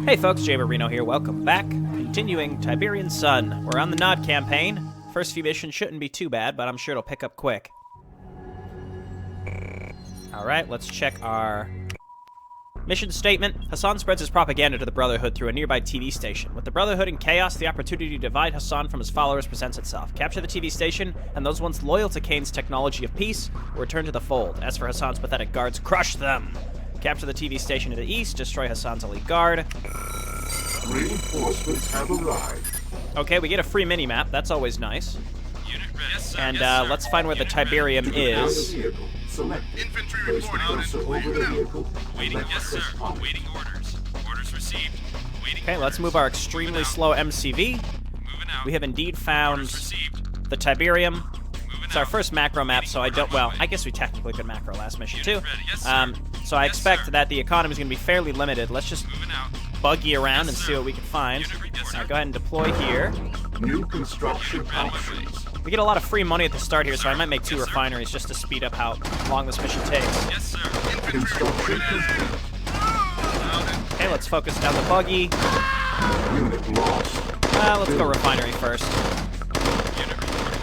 Hey folks, JayborinoPlays here, welcome back. Continuing Tiberian Sun. We're on the Nod campaign. First few missions shouldn't be too bad, but I'm sure it'll pick up quick. Alright, let's check our mission statement. Hassan spreads his propaganda to the Brotherhood through a nearby TV station. With the Brotherhood in chaos, the opportunity to divide Hassan from his followers presents itself. Capture the TV station, and those once loyal to Kane's technology of peace will return to the fold. As for Hassan's pathetic guards, crush them! Capture the TV station to the east, destroy Hassan's elite guard. Reinforcements have arrived. Okay, we get a free mini-map. That's always nice. And let's find where the Tiberium is. Infantry report out. Waiting, yes sir. Waiting orders. Orders received. Waiting. Okay, let's move our extremely slow MCV. Moving out. We have indeed found the Tiberium. It's our first macro map, so I don't... Well, I guess we technically could macro last mission, too. So I expect that the economy is going to be fairly limited. Let's just buggy around and see what we can find. Alright, go ahead and deploy here. New construction options. We get a lot of free money at the start here, so I might make 2 refineries just to speed up how long this mission takes. Yes sir. Construction complete. Okay, let's focus down the buggy. Unit lost. Let's go refinery first.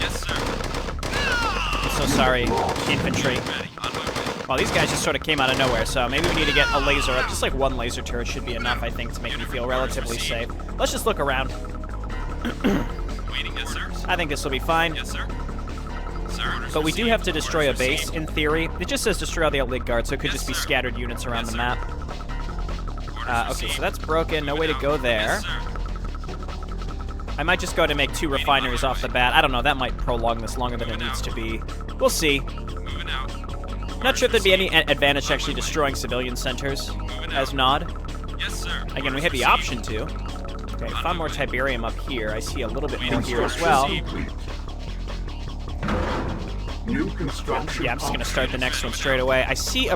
Yes sir. I'm so sorry, infantry. Well, these guys just sort of came out of nowhere, so maybe we need to get a laser up. Just like 1 laser turret should be enough, I think, to make me feel relatively safe. Let's just look around. Waiting, yes sir. I think this will be fine. Yes sir. Sir. But we do have to destroy a base, in theory. It just says destroy all the elite guards, so it could just be scattered units around the map. Okay, so that's broken. No way to go there. I might just go to make 2 refineries off the bat. I don't know, that might prolong this longer than it needs to be. We'll see. Moving out. Not sure if there'd be any advantage to actually destroying civilian centers as Nod. Yes sir. Again, we have the option to. Okay, found more Tiberium up here. I see a little bit more here as well. New construction. Yeah, I'm just gonna start the next one straight away. I see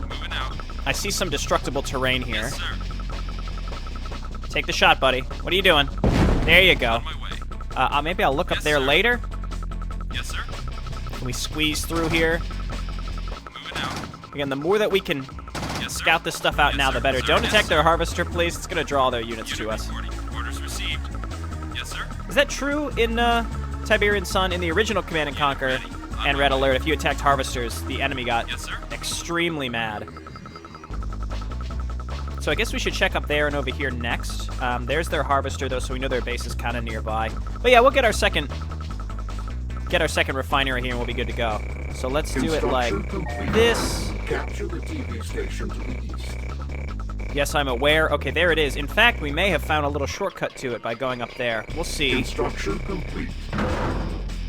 some destructible terrain here. Yes sir. Take the shot, buddy. What are you doing? There you go. On my way. Maybe I'll look up there later. Yes sir. Can we squeeze through here? Moving out. Again, the more that we can Yes sir. scout this stuff out now, the better. Don't attack their harvester, please. It's gonna draw their units to us. Orders received. Yes sir. Is that true in Tiberian Sun? In the original Command & Conquer and Red Alert, if you attacked harvesters, the enemy got Yes sir. extremely mad. So I guess we should check up there and over here next. There's their harvester, though, so we know their base is kind of nearby. But yeah, we'll get our second refinery here and we'll be good to go. So let's do it like this. Capture the TV station to the east. Yes, I'm aware. Okay, there it is. In fact, we may have found a little shortcut to it by going up there. We'll see. Construction complete.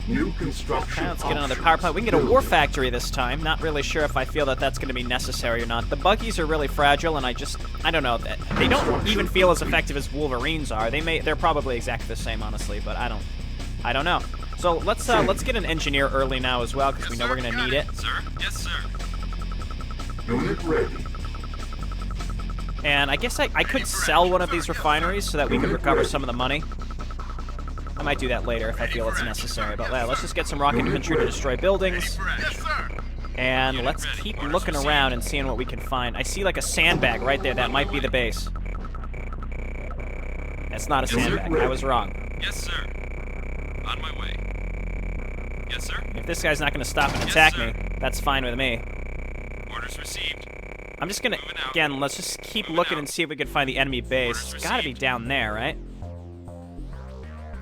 New construction. Okay, let's get another power plant. We can get a war factory this time. Not really sure if I feel that that's going to be necessary or not. The buggies are really fragile, and I don't know. They don't even feel as effective as Wolverines are. They're probably exactly the same, honestly, but I don't know. So let's get an engineer early now as well, because we know we're going to need it. Sir. Yes sir. Unit ready. And I guess I could sell one of these refineries so that we could recover some of the money. I might do that later if I feel it's necessary, but let's just get some rocket infantry to destroy buildings. Yes sir. And let's keep looking around and seeing what we can find. I see like a sandbag right there. That might be the base. That's not a sandbag. I was wrong. Yes sir. On my way. Yes sir. If this guy's not going to stop and attack me, that's fine with me. Orders received. I'm just going to, again, let's just keep looking and see if we can find the enemy base. It's got to be down there, right?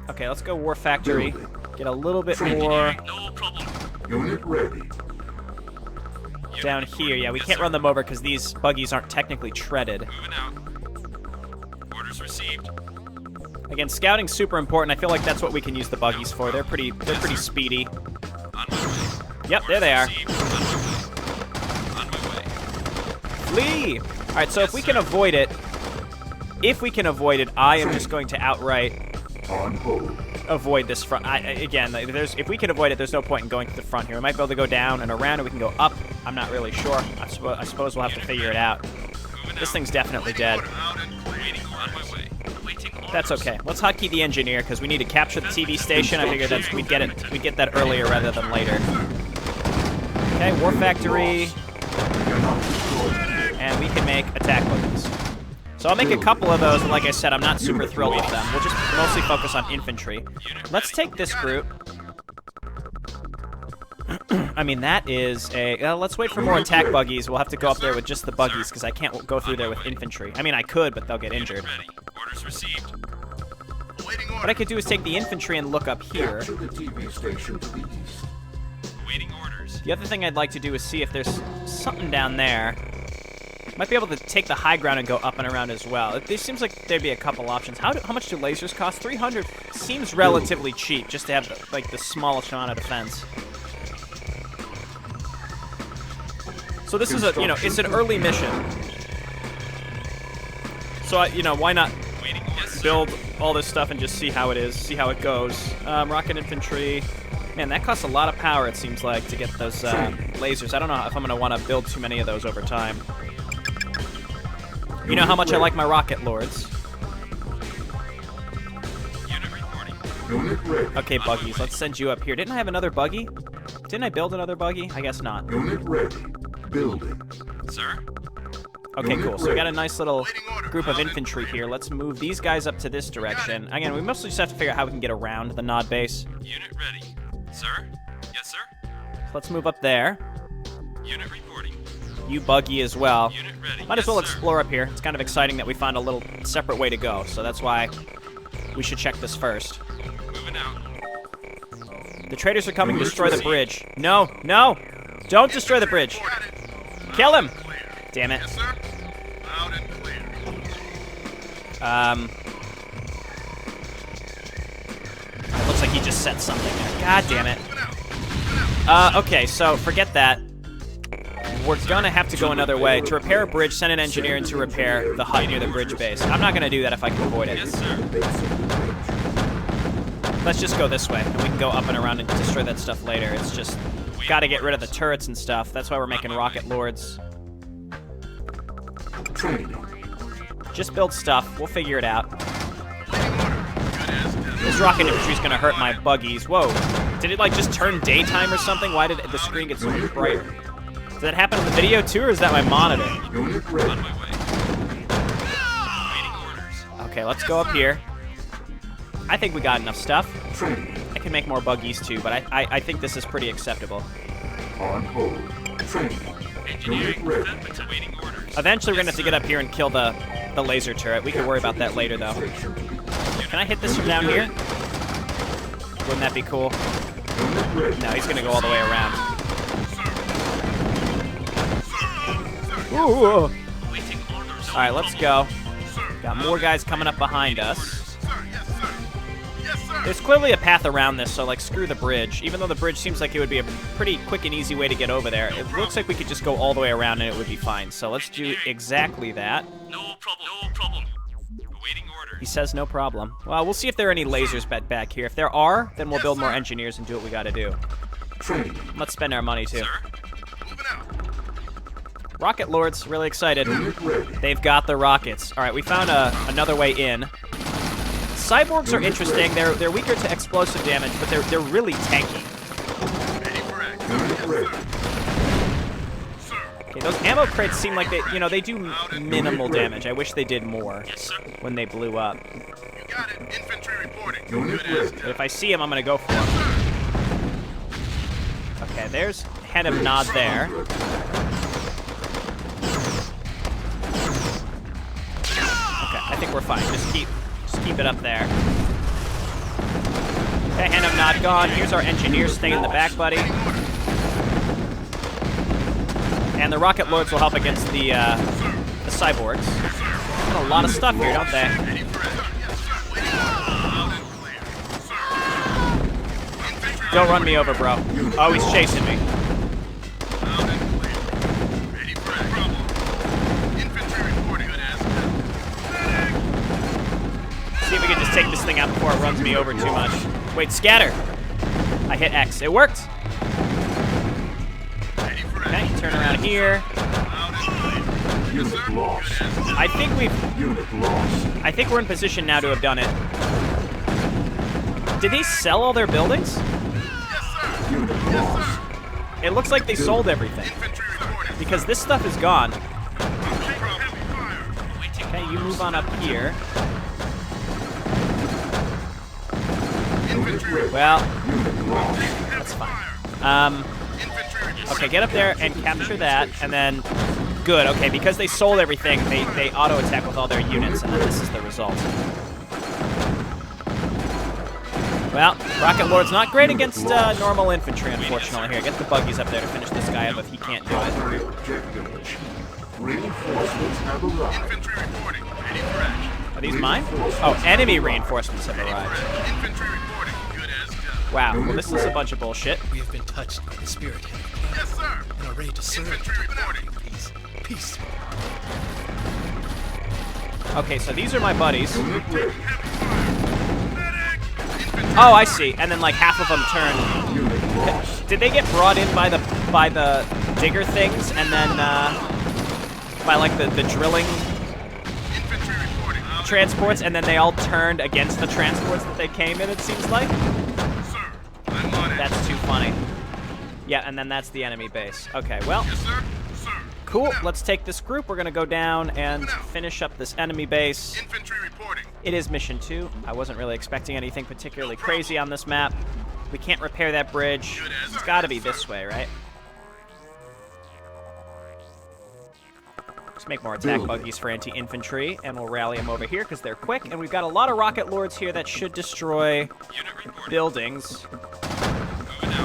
Okay, let's go War Factory. Get a little bit more No problem. Unit ready. down here. Yeah, we can't run them over because these buggies aren't technically treaded. Moving out. Orders received. Again, scouting's super important. I feel like that's what we can use the buggies for. They're pretty speedy. On my way. Yep, there they are. Received. On my way. Flee! All right, so if we can avoid it, I am just going to outright On hold. avoid this front. Again, if we can avoid it, there's no point in going to the front here. We might be able to go down and around, or we can go up. I'm not really sure. I suppose we'll have to figure it out. This thing's definitely dead. Waiting on my way. Waiting orders. That's okay. Let's hotkey the engineer because we need to capture the TV station. I figured we'd get that earlier rather than later. Okay, War Factory, and we can make attack weapons. So I'll make a couple of those, and like I said, I'm not super thrilled with them. We'll just mostly focus on infantry. Let's take this group. I mean, that is a... let's wait for more attack buggies. We'll have to go up there with just the buggies, because I can't go through there with infantry. I mean, I could, but they'll get injured. Orders received. What I could do is take the infantry and look up here. Capture the TV station to the east. Awaiting orders. The other thing I'd like to do is see if there's something down there. Might be able to take the high ground and go up and around as well. It seems like there'd be a couple options. How much do lasers cost? 300 seems relatively cheap just to have the smallest amount of defense. So this is it's an early mission. So why not build all this stuff and just see how it is, see how it goes. Rocket infantry. Man, that costs a lot of power, it seems like, to get those lasers. I don't know if I'm going to want to build too many of those over time. You know how much I like my rocket lords. Unit reporting. Unit ready. Okay, buggies, let's send you up here. Didn't I have another buggy? Didn't I build another buggy? I guess not. Unit ready. Building. Sir? Okay, cool. So we got a nice little group of infantry here. Let's move these guys up to this direction. Again, we mostly just have to figure out how we can get around the nod base. Unit ready. Sir? Yes, sir? So let's move up there. Unit reporting. You buggy as well. Unit ready. Might as Yes, well sir. explore up here. It's kind of exciting that we found a little separate way to go, so that's why we should check this first. Moving out. The traitors are coming to destroy the bridge. No, no! Don't destroy the bridge! Kill him! Damn it. Yes, sir? Loud and clear. It looks like he just said something there. God damn it. Okay, so forget that. We're gonna have to go another way. To repair a bridge, send an engineer in to repair the hut near the bridge base. I'm not gonna do that if I can avoid it. Yes, sir. Let's just go this way, and we can go up and around and destroy that stuff later. It's just gotta get rid of the turrets and stuff. That's why we're making rocket lords. Training. Just build stuff. We'll figure it out. Waiting order. Good as dead. This rocket infantry's gonna hurt my buggies. Whoa. Did it, like, just turn daytime or something? Why did the screen get so much brighter? Did that happen in the video, too, or is that my monitor? Unit On ready. my way. Waiting orders. Okay, let's go up here. I think we got enough stuff. Training. I can make more buggies, too, but I think this is pretty acceptable. On hold. Training. Unit Engineering. ready. Waiting orders. Eventually, we're gonna have to get up here and kill the laser turret. We can worry about that later, though. Station to the east. Can I hit this from down here? Wouldn't that be cool? Unit ready. No, he's gonna go all the way around. Ooh. Waiting orders. Alright, let's go. Got more guys coming up behind us. Sir, yes, sir. Yes, sir. There's clearly a path around this, so, like, screw the bridge. Even though the bridge seems like it would be a pretty quick and easy way to get over there, it looks like we could just go all the way around and it would be fine. So let's do exactly that. No problem. No problem. Awaiting orders. He says no problem. Well, we'll see if there are any lasers back here. If there are, then we'll build more engineers and do what we gotta do. Training. Let's spend our money, too. Sir? Moving out. Rocket Lords, really excited. Unit ready. They've got the rockets. All right, we found another way in. Cyborgs are interesting. They're weaker to explosive damage, but they're really tanky. Ready for action. Unit ready. Sir. Okay, those ammo crates seem like they do minimal damage. I wish they did more Yes, sir. when they blew up. You got it. Infantry reporting. Unit Good as ready. But if I see him, I'm gonna go for him. Okay, there's head of Nod there. Okay, I think we're fine. Just keep it up there. Okay, hand of Nod gone. Here's our engineer staying in the back, buddy. And the rocket lords will help against the cyborgs. Got a lot of stuff here, don't they? Ready for action. Yes, sir. Waiting orders. Loud and clear. Sir. Infantry Don't run me over, bro. Oh, he's chasing me. loud and clear. Ready for action. Infantry reporting. Good as dead. See if we can just take this thing out before it runs me over too much. Wait, scatter. I hit X. It worked. Ready for Okay, action. turn around here. Loud and clear. Unit lost. I think we're in position now to have done it. Did they sell all their buildings? Yes, sir. Unit lost. It looks like they sold everything Infantry reporting. because this stuff is gone. Heavy fire. Okay, you move on up here. Well, that's fine. Okay, get up there and capture that, and then... Good, okay, because they sold everything, they auto-attack with all their units, and then this is the result. Well, Rocket Lord's not great against normal infantry, unfortunately. Here, get the buggies up there to finish this guy up if he can't do it. Reinforcements have arrived. Infantry reporting. Ready for action. Are these mine? Oh, enemy reinforcements have arrived. Infantry reporting. Good as done. Wow, well this is a bunch of bullshit. We have been touched by the spirit Yes, sir. and are ready to serve. Infantry reporting. Peace. Peace. Okay, so these are my buddies. Medic. Infantry Oh, I see. And then like half of them turn. Did they get brought in by the digger things, and then by like the drilling infantry reporting. transports, and then they all turned against the transports that they came in? It seems like. Sir, I'm on it. That's too funny. Yeah, and then that's the enemy base. Okay, well, Yes, sir. Sir. cool. Let's take this group. We're gonna go down and finish up this enemy base. Infantry reporting. It is mission 2. I wasn't really expecting anything particularly crazy on this map. We can't repair that bridge. It's got to be this way, right? Let's make more attack buggies for anti-infantry, and we'll rally them over here because they're quick. And we've got a lot of rocket lords here that should destroy buildings.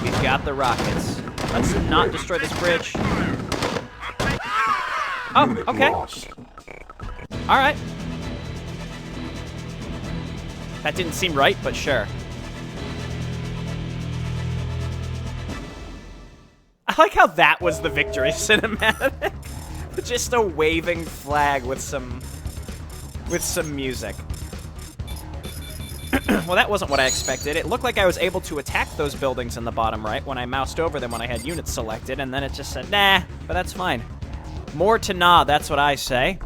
We've got the rockets. Let's not destroy this bridge. Oh, okay. All right. That didn't seem right, but sure. I like how that was the victory cinematic. Just a waving flag with some music. Well, that wasn't what I expected. It looked like I was able to attack those buildings in the bottom right when I moused over them when I had units selected, and then it just said, nah, but that's fine. More to nah, that's what I say.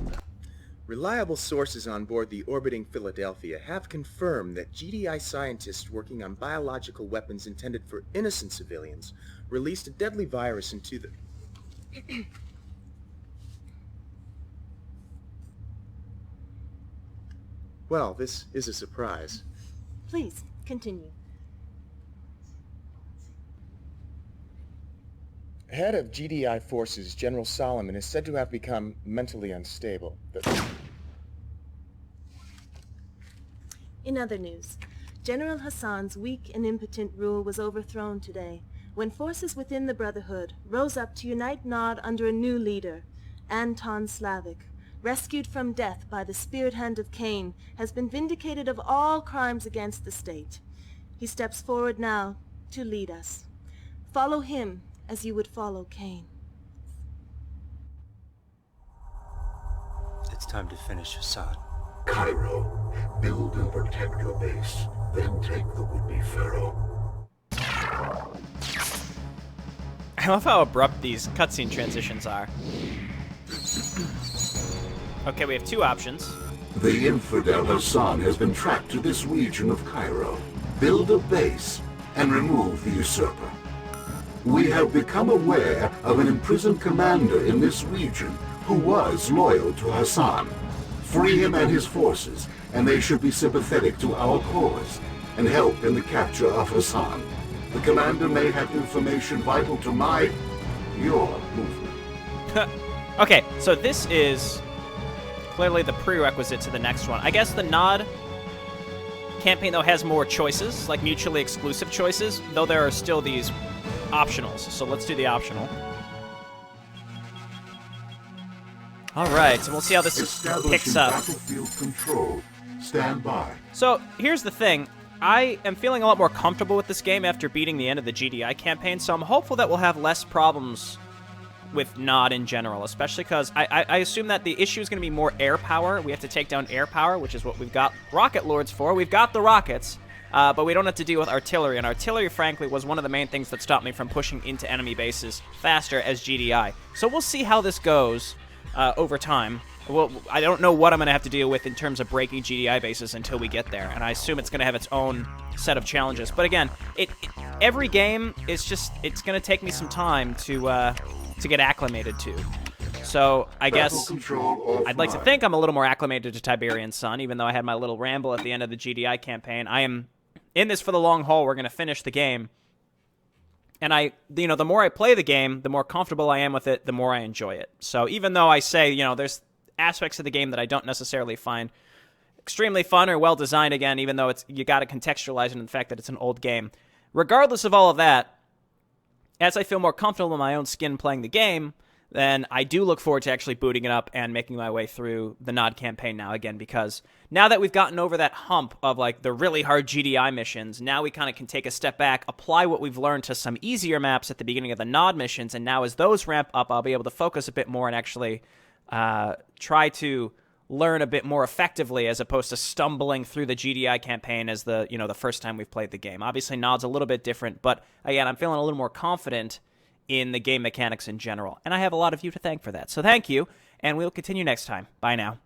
Reliable sources on board the orbiting Philadelphia have confirmed that GDI scientists working on biological weapons intended for innocent civilians released a deadly virus into the... Well, this is a surprise. Please, continue. Head of GDI forces, General Solomon, is said to have become mentally unstable. In other news, General Hassan's weak and impotent rule was overthrown today, when forces within the Brotherhood rose up to unite Nod under a new leader. Anton Slavik, rescued from death by the spirit hand of Kane, has been vindicated of all crimes against the state. He steps forward now to lead us. Follow him as you would follow Kane. It's time to finish Hassan. Cairo, build and protect your base, then take the would-be pharaoh. I love how abrupt these cutscene transitions are. Okay, we have two options. The infidel Hassan has been tracked to this region of Cairo. Build a base and remove the usurper. We have become aware of an imprisoned commander in this region who was loyal to Hassan. Free him and his forces, and they should be sympathetic to our cause and help in the capture of Hassan. The commander may have information vital to your movement. Okay, so this is clearly the prerequisite to the next one. I guess the Nod campaign, though, has more choices, like mutually exclusive choices, though there are still these optionals. So let's do the optional. All right, so we'll see how this picks up. Battlefield control. Stand by. So here's the thing. I am feeling a lot more comfortable with this game after beating the end of the GDI campaign, so I'm hopeful that we'll have less problems with Nod in general, especially because I assume that the issue is going to be more air power. We have to take down air power, which is what we've got Rocket Lords for. We've got the rockets, but we don't have to deal with artillery, and artillery, frankly, was one of the main things that stopped me from pushing into enemy bases faster as GDI. So we'll see how this goes over time. Well, I don't know what I'm going to have to deal with in terms of breaking GDI bases until we get there, and I assume it's going to have its own set of challenges. But again, every game is just, it's going to take me some time to get acclimated to. So I guess Control I'd like to think I'm a little more acclimated to Tiberian Sun, even though I had my little ramble at the end of the GDI campaign. I am in this for the long haul. We're going to finish the game. And the more I play the game, the more comfortable I am with it, the more I enjoy it. So even though I say, there's aspects of the game that I don't necessarily find extremely fun or well designed, again, even though you got to contextualize it in the fact that it's an old game. Regardless of all of that, as I feel more comfortable in my own skin playing the game, then I do look forward to actually booting it up and making my way through the Nod campaign now again, because now that we've gotten over that hump of like the really hard GDI missions, now we kind of can take a step back, apply what we've learned to some easier maps at the beginning of the Nod missions, and now as those ramp up, I'll be able to focus a bit more and actually try to learn a bit more effectively as opposed to stumbling through the GDI campaign as the first time we've played the game. Obviously, Nod's a little bit different, but again, I'm feeling a little more confident in the game mechanics in general. And I have a lot of you to thank for that. So thank you, and we'll continue next time. Bye now.